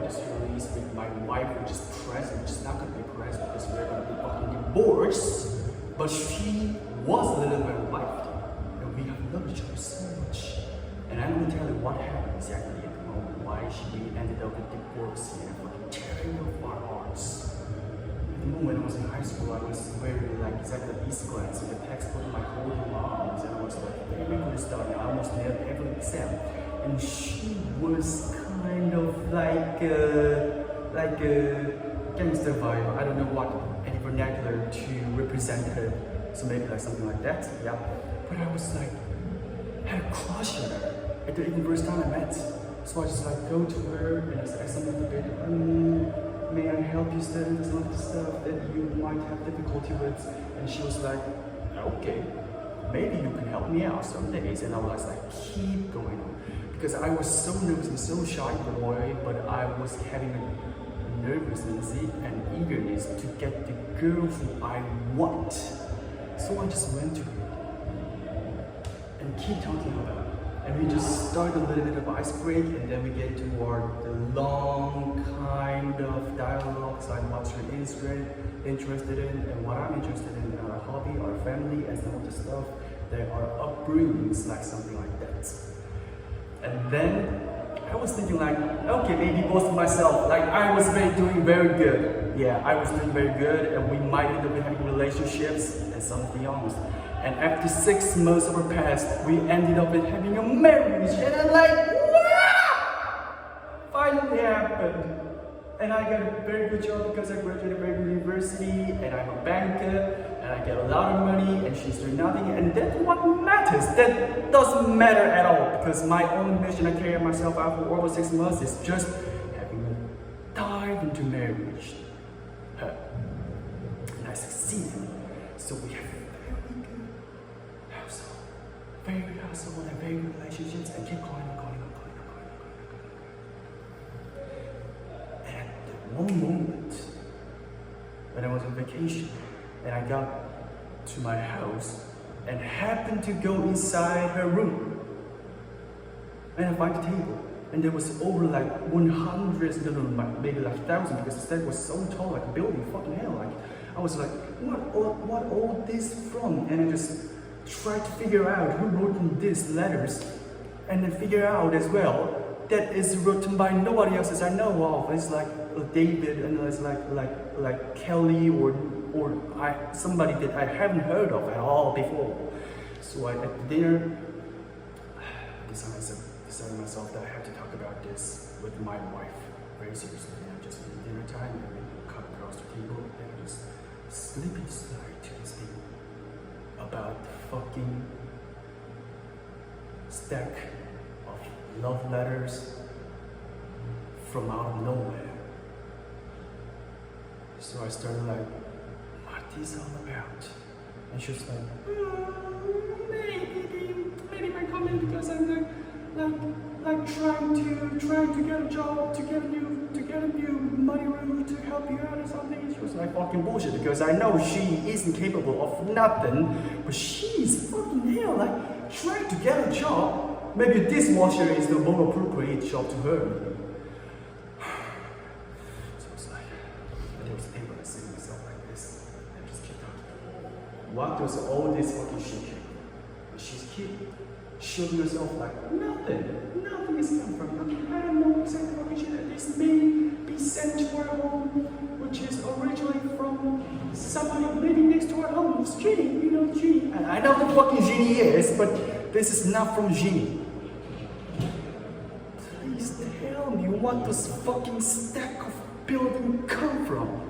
this release with my wife, which is present, which is not gonna be present because we're gonna be fucking divorced. But she was a little bit wife, and we have loved each other so much. And I'm gonna tell you what happened exactly at the moment, why she ended up with divorce and fucking tearing off our hearts. When I was in high school, I was very like exactly East glance in the textbook, my holding arms, and I was like very good studying. I almost nailed every exam, and she was kind of like a gangster vibe. I don't know what any vernacular to represent her, so maybe like something like that. Yeah, but I was like had a crush on her at the first time I met. So I just like go to her and just ask her a little bit. May I help you study some of the stuff that you might have difficulty with? And she was like, okay, maybe you can help me out some days. And I was like, keep going on. Because I was so nervous and so shy boy, but I was having a nervousness and eagerness to get the girl who I want. So I just went to her and keep talking about it. And we just start a little bit of ice break, and then we get toward the long kind of dialogues like what you're interested in and what I'm interested in, our hobby, our family, and some of the stuff that our upbringings, like something like that. And then I was thinking like, okay, maybe boast myself, like I was doing very good. Yeah, I was doing very good, and we might end up having relationships and something else. And after 6 months of our past, we ended up having a marriage, and I'm like, wow! Finally happened. And I got a very good job because I graduated very good university, and I'm a banker, and I get a lot of money, and she's doing nothing, and that's what matters. That doesn't matter at all, because my own mission I carry myself out for over 6 months is just having a dive into marriage. And I succeeded. So we have very good household and very good relationships, and keep going. And at the one moment, when I was on vacation, and I got to my house, and happened to go inside her room, and I find the table, and there was over like 100, maybe like 1,000, because the step was so tall, like a building, fucking hell, like, I was like, what all this from? And I just try to figure out who wrote in these letters, and then figure out as well that is written by nobody else as I know of. It's like David, and it's like Kelly or somebody that I haven't heard of at all before. So at the dinner, I decided myself that I have to talk about this with my wife very seriously. And just at dinner time, and we cut across the table and just slip inside to this table about the fucking stack of love letters from out of nowhere. So I started like, what is this all about? And she was like, maybe my comment because I'm like trying to get a job, to get a new money route to help you out or something. She was like fucking bullshit, because I know she isn't capable of nothing, but she's fucking hell like trying to get a job. Maybe a dishwasher is the more appropriate job to her. So it's like, there was a table and sitting myself like this, and just keep talking. What does all this fucking shit? She's keep showing herself like nothing is coming from nothing. I don't know exactly what shit that this may be sent to our home, which is originally from somebody living next to our home. It's Ginny, you know Ginny. And I know who fucking Ginny is, but this is not from Ginny. Please tell me what this fucking stack of building come from.